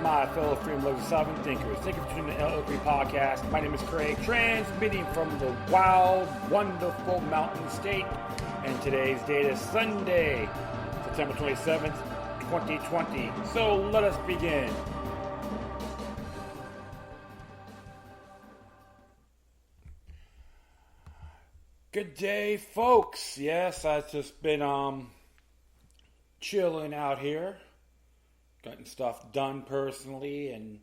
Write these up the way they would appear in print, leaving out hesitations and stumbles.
my fellow freedom loving Southern thinkers. Thank you for tuning in to the LO3 podcast. My name is Craig, transmitting from the wild, wonderful mountain state. And today's date is Sunday, September 27th, 2020. So let us begin. Good day, folks. Yes, I've just been chilling out here. Getting stuff done personally and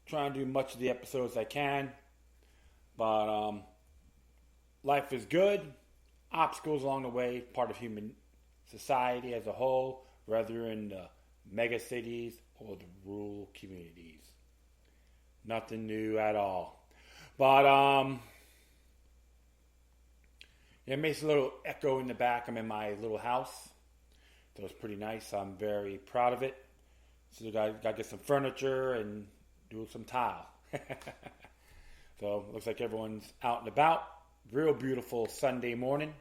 trying to do much of the episodes I can. But life is good. Obstacles along the way, part of human society as a whole, whether in the mega cities or the rural communities. Nothing new at all. But it makes a little echo in the back. I'm in my little house. So it's pretty nice. I'm very proud of it. So I got to get some furniture and do some tile. So looks like everyone's out and about. Real beautiful Sunday morning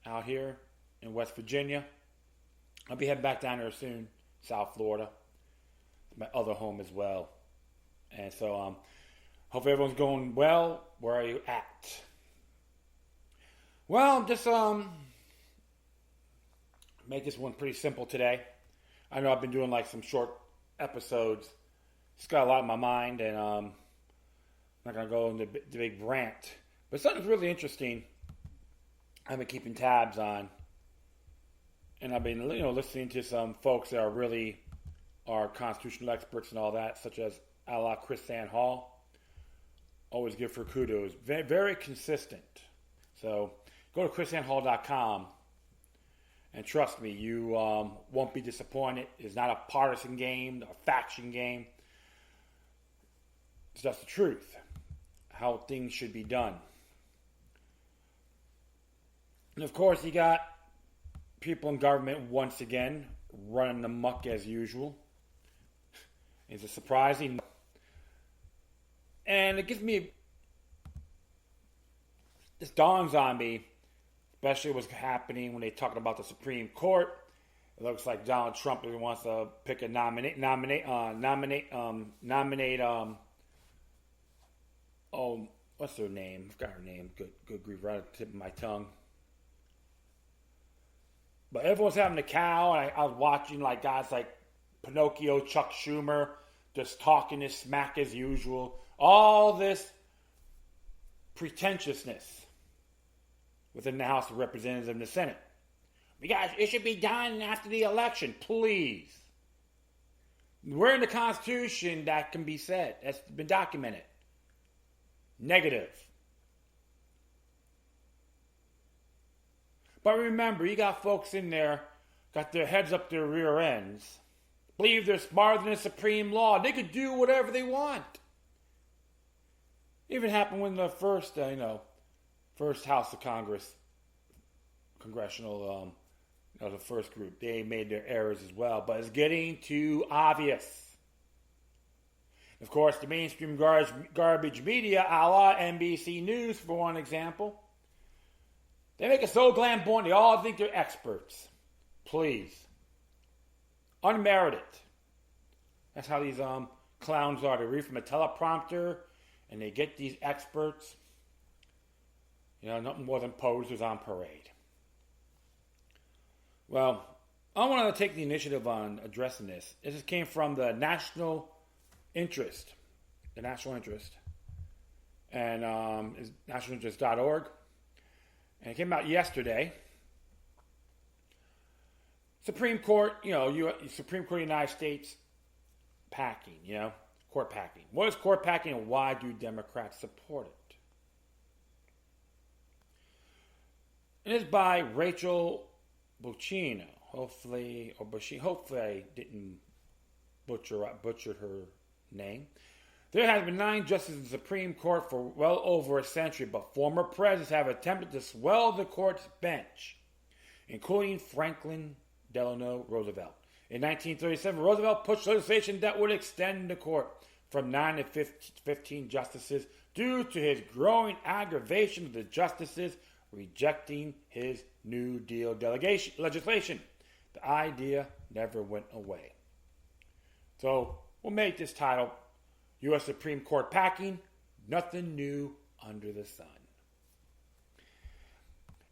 out here in West Virginia. I'll be heading back down there soon, South Florida. My other home as well. And so hope everyone's going well. Where are you at? Well, just make this one pretty simple today. I know I've been doing like some short episodes. Just got a lot in my mind, and I'm not going to go into the big rant. But something's really interesting I've been keeping tabs on. And I've been listening to some folks that are constitutional experts and all that, such as a la KrisAnne Hall. Always give her kudos. Very, very consistent. So go to KrisAnneHall.com. And trust me, you won't be disappointed. It's not a partisan game, a faction game. It's just the truth, how things should be done. And of course, you got people in government once again running amok as usual. Is it surprising? And it gives me, this dawns on me, especially what's happening when they're talking about the Supreme Court. It looks like Donald Trump really wants to pick a nominate. What's her name? I forgot her name. Good grief, right at the tip of my tongue. But everyone's having a cow, and I was watching like guys like Pinocchio, Chuck Schumer, just talking this smack as usual. All this pretentiousness within the House of Representatives and the Senate. Guys, it should be done after the election, please. We're in the Constitution that can be said. That's been documented. Negative. But remember, you got folks in there, got their heads up their rear ends, believe they're smarter than the Supreme Law. They could do whatever they want. It even happened when the first House of Congress, congressional, the first group, they made their errors as well. But it's getting too obvious. Of course, the mainstream garbage media, a la NBC News, for one example, they make it so flamboyant, they all think they're experts. Please. Unmerited. That's how these clowns are. They read from a teleprompter, and they get these experts. Nothing more than posers on parade. Well, I wanted to take the initiative on addressing this. This came from the National Interest. The National Interest. And it's nationalinterest.org. And it came out yesterday. Supreme Court, Supreme Court of the United States packing, court packing. What is court packing and why do Democrats support it? It is by Rachel Buccino. Hopefully I didn't butcher her name. There have been 9 justices in the Supreme Court for well over a century, but former presidents have attempted to swell the court's bench, including Franklin Delano Roosevelt. In 1937, Roosevelt pushed legislation that would extend the court from 9 to 15 justices due to his growing aggravation of the justices rejecting his New Deal legislation. The idea never went away. So will make this title, U.S. Supreme Court Packing, Nothing New Under the Sun.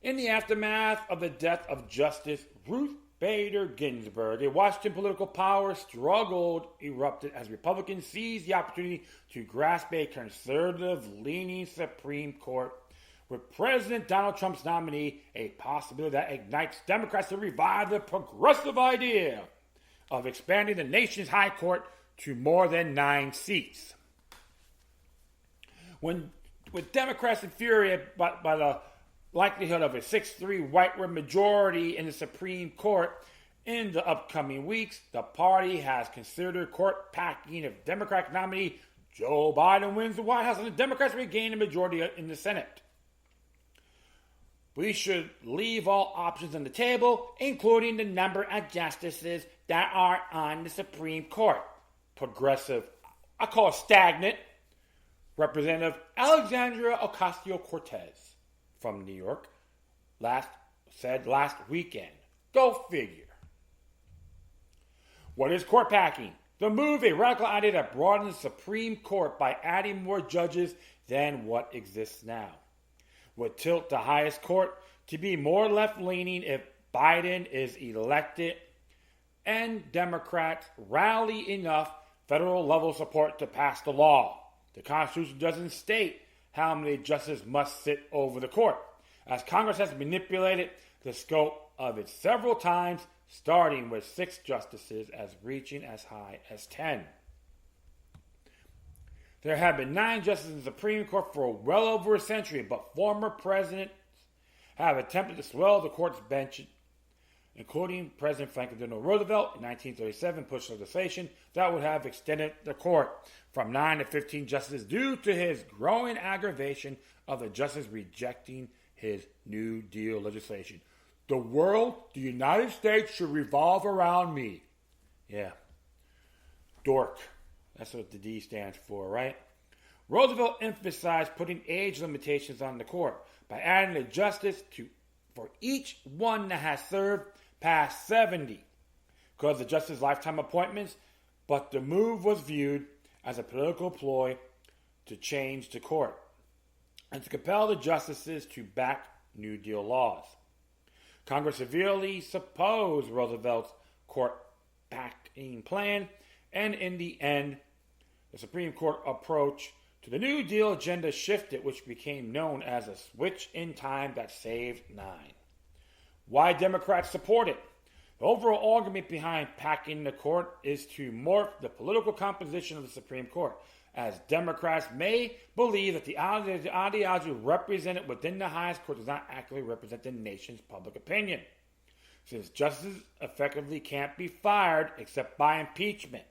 In the aftermath of the death of Justice Ruth Bader Ginsburg, a Washington political power struggle erupted as Republicans seized the opportunity to grasp a conservative-leaning Supreme Court, with President Donald Trump's nominee a possibility that ignites Democrats to revive the progressive idea of expanding the nation's high court to more than 9 seats. With Democrats infuriated by the likelihood of a 6-3 white majority in the Supreme Court in the upcoming weeks, the party has considered court packing if Democratic nominee Joe Biden wins the White House and the Democrats regain a majority in the Senate. We should leave all options on the table, including the number of justices that are on the Supreme Court. Progressive, I call it stagnant, Representative Alexandria Ocasio-Cortez from New York said last weekend. Go figure. What is court packing? The move, a radical idea that broadens the Supreme Court by adding more judges than what exists now. Would tilt the highest court to be more left-leaning if Biden is elected and Democrats rally enough federal-level support to pass the law. The Constitution doesn't state how many justices must sit over the court, as Congress has manipulated the scope of it several times, starting with 6 justices as reaching as high as 10. There have been 9 justices in the Supreme Court for well over a century, but former presidents have attempted to swell the court's bench, including President Franklin Delano Roosevelt in 1937 pushed legislation that would have extended the court from 9 to 15 justices due to his growing aggravation of the justices rejecting his New Deal legislation. The world, the United States, should revolve around me. Yeah. Dork. That's what the D stands for, right? Roosevelt emphasized putting age limitations on the court by adding a justice for each one that has served past 70 because of justice lifetime appointments, but the move was viewed as a political ploy to change the court and to compel the justices to back New Deal laws. Congress severely opposed Roosevelt's court packing plan, and in the end, the Supreme Court approach to the New Deal agenda shifted, which became known as a switch in time that saved 9. Why Democrats support it? The overall argument behind packing the court is to morph the political composition of the Supreme Court, as Democrats may believe that the ideology represented within the highest court does not accurately represent the nation's public opinion, since justices effectively can't be fired except by impeachment.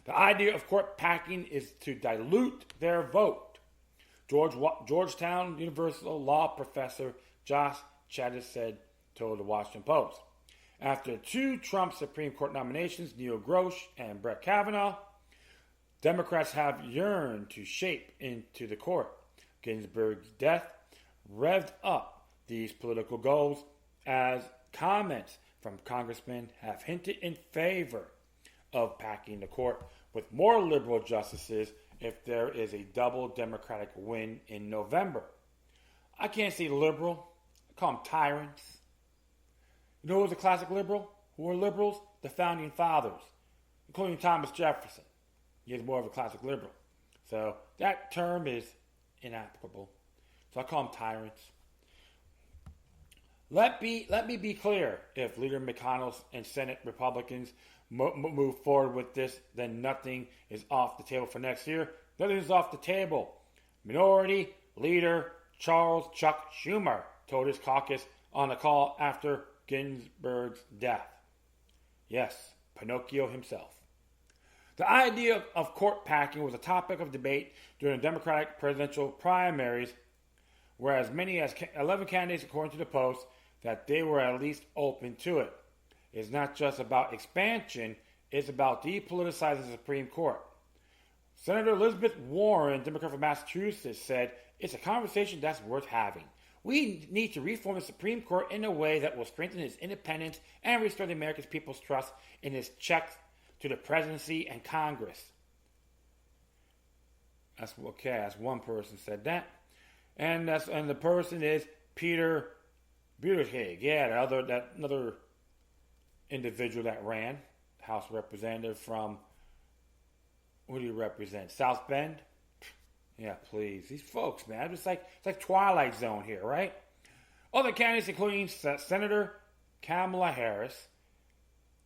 The idea of court packing is to dilute their vote. Georgetown University law professor Josh Chadis told the Washington Post. After 2 Trump Supreme Court nominations, Neil Gorsuch and Brett Kavanaugh, Democrats have yearned to shape into the court. Ginsburg's death revved up these political goals, as comments from congressmen have hinted in favor of packing the court with more liberal justices if there is a double Democratic win in November. I can't say liberal. I call them tyrants. You know who was a classic liberal? Who were liberals? The Founding Fathers, including Thomas Jefferson. He is more of a classic liberal. So that term is inapplicable. So I call them tyrants. Let me be clear. If Leader McConnell and Senate Republicans move forward with this, then nothing is off the table for next year. Nothing is off the table. Minority Leader Charles Chuck Schumer told his caucus on a call after Ginsburg's death. Yes, Pinocchio himself. The idea of court packing was a topic of debate during the Democratic presidential primaries, where as many as 11 candidates, according to the Post, that they were at least open to it. It's not just about expansion, it's about depoliticizing the Supreme Court. Senator Elizabeth Warren, Democrat from Massachusetts, said, "It's a conversation that's worth having. We need to reform the Supreme Court in a way that will strengthen its independence and restore the American people's trust in its checks to the presidency and Congress. That's okay. That's one person said that, and the person is Peter Buttigieg. Yeah, that another individual that ran, House representative from, what do you represent? South Bend? Yeah, please. These folks, man. It's like Twilight Zone here, right? Other candidates including Senator Kamala Harris,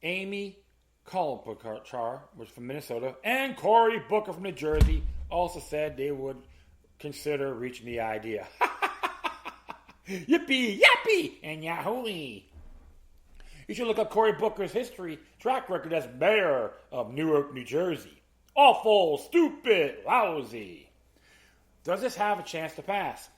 Amy Klobuchar, which is from Minnesota, and Cory Booker from New Jersey, also said they would consider reaching the idea. Yippee, yappee, and yahoo! You should look up Cory Booker's track record as mayor of Newark, New Jersey. Awful, stupid, lousy. Does this have a chance to pass?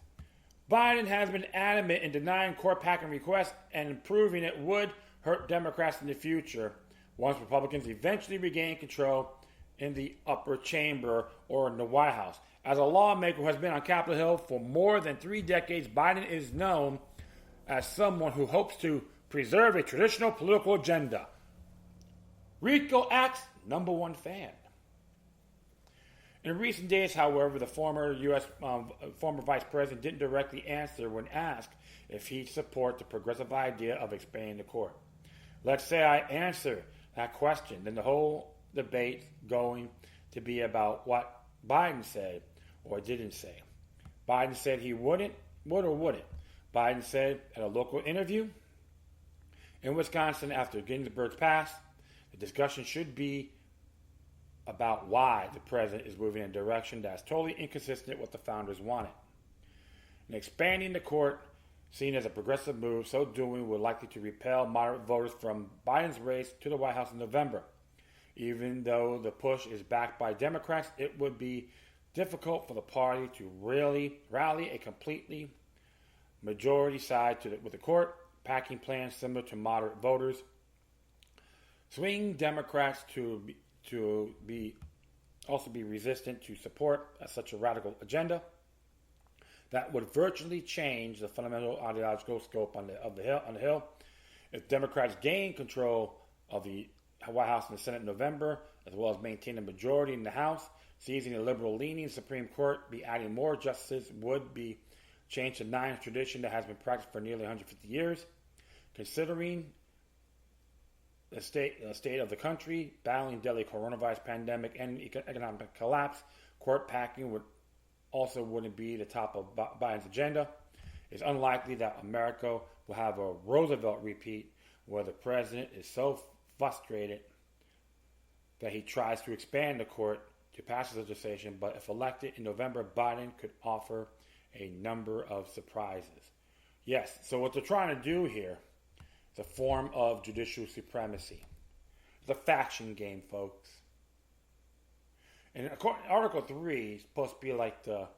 Biden has been adamant in denying court packing requests and proving it would hurt Democrats in the future once Republicans eventually regain control in the upper chamber or in the White House. As a lawmaker who has been on Capitol Hill for more than 3 decades, Biden is known as someone who hopes to preserve a traditional political agenda. Rico Act's #1 fan. In recent days, however, the former vice president didn't directly answer when asked if he'd support the progressive idea of expanding the court. Let's say I answer that question, then the whole debate's going to be about what Biden said or didn't say. Biden said he would or wouldn't. Biden said at a local interview in Wisconsin after Ginsburg's pass, the discussion should be about why the president is moving in a direction that's totally inconsistent with what the founders wanted. And expanding the court, seen as a progressive move, so doing would likely to repel moderate voters from Biden's race to the White House in November. Even though the push is backed by Democrats, it would be difficult for the party to really rally a completely majority side with the court packing plans similar to moderate voters. Swing Democrats to also be resistant to support such a radical agenda that would virtually change the fundamental ideological scope on the Hill. If Democrats gain control of the White House and the Senate in November, as well as maintain a majority in the House, seizing a liberal-leaning Supreme Court, be adding more justices would be changed to 9 tradition that has been practiced for nearly 150 years. Considering the state of the country, battling deadly coronavirus pandemic and economic collapse, court packing wouldn't be the top of Biden's agenda. It's unlikely that America will have a Roosevelt repeat where the president is so frustrated that he tries to expand the court to pass legislation, but if elected in November, Biden could offer a number of surprises. Yes, so what they're trying to do here is a form of judicial supremacy. It's a faction game, folks. And Article 3 is supposed to be like the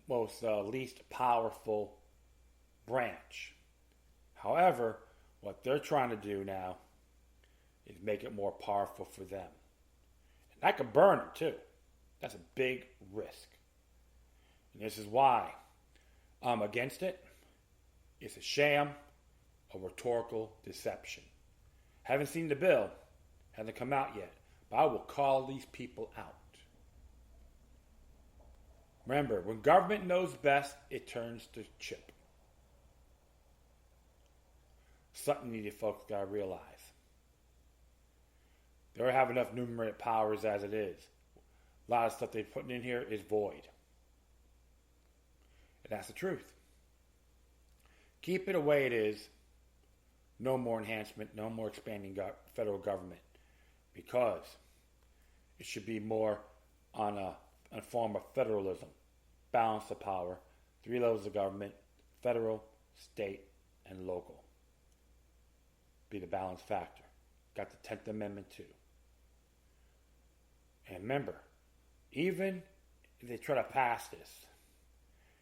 most least powerful branch. However, what they're trying to do now is make it more powerful for them. And that could burn them too. That's a big risk. And this is why I'm against it. It's a sham, a rhetorical deception. Haven't seen the bill, hasn't come out yet, but I will call these people out. Remember, when government knows best, it turns to chip. Something you folks gotta realize. They already have enough numeric powers as it is. A lot of stuff they're putting in here is void. And that's the truth. Keep it the way it is. No more enhancement, no more expanding federal government. Because it should be more on a form of federalism. Balance of power. 3 levels of government. Federal, state, and local. Be the balance factor. Got the 10th Amendment too. And remember, even if they try to pass this,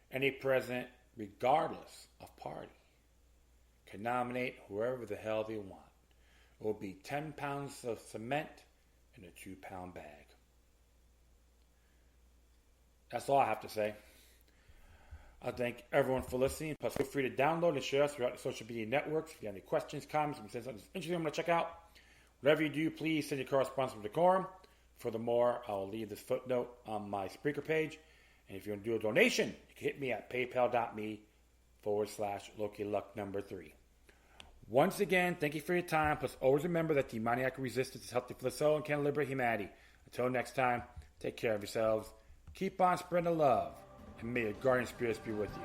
any president, regardless of party, can nominate whoever the hell they want. It will be 10 pounds of cement in a 2-pound bag. That's all I have to say. I thank everyone for listening. Plus, feel free to download and share us throughout the social media networks. If you have any questions, comments, or something interesting I'm going to check out, Whatever you do, please send your correspondence with decorum. Furthermore, I'll leave this footnote on my Spreaker page. And if you want to do a donation, you can hit me at paypal.me/LokiLuck3. Once again, thank you for your time. Plus, always remember that demoniac resistance is healthy for the soul and can liberate humanity. Until next time, take care of yourselves. Keep on spreading the love. And may your guardian spirits be with you.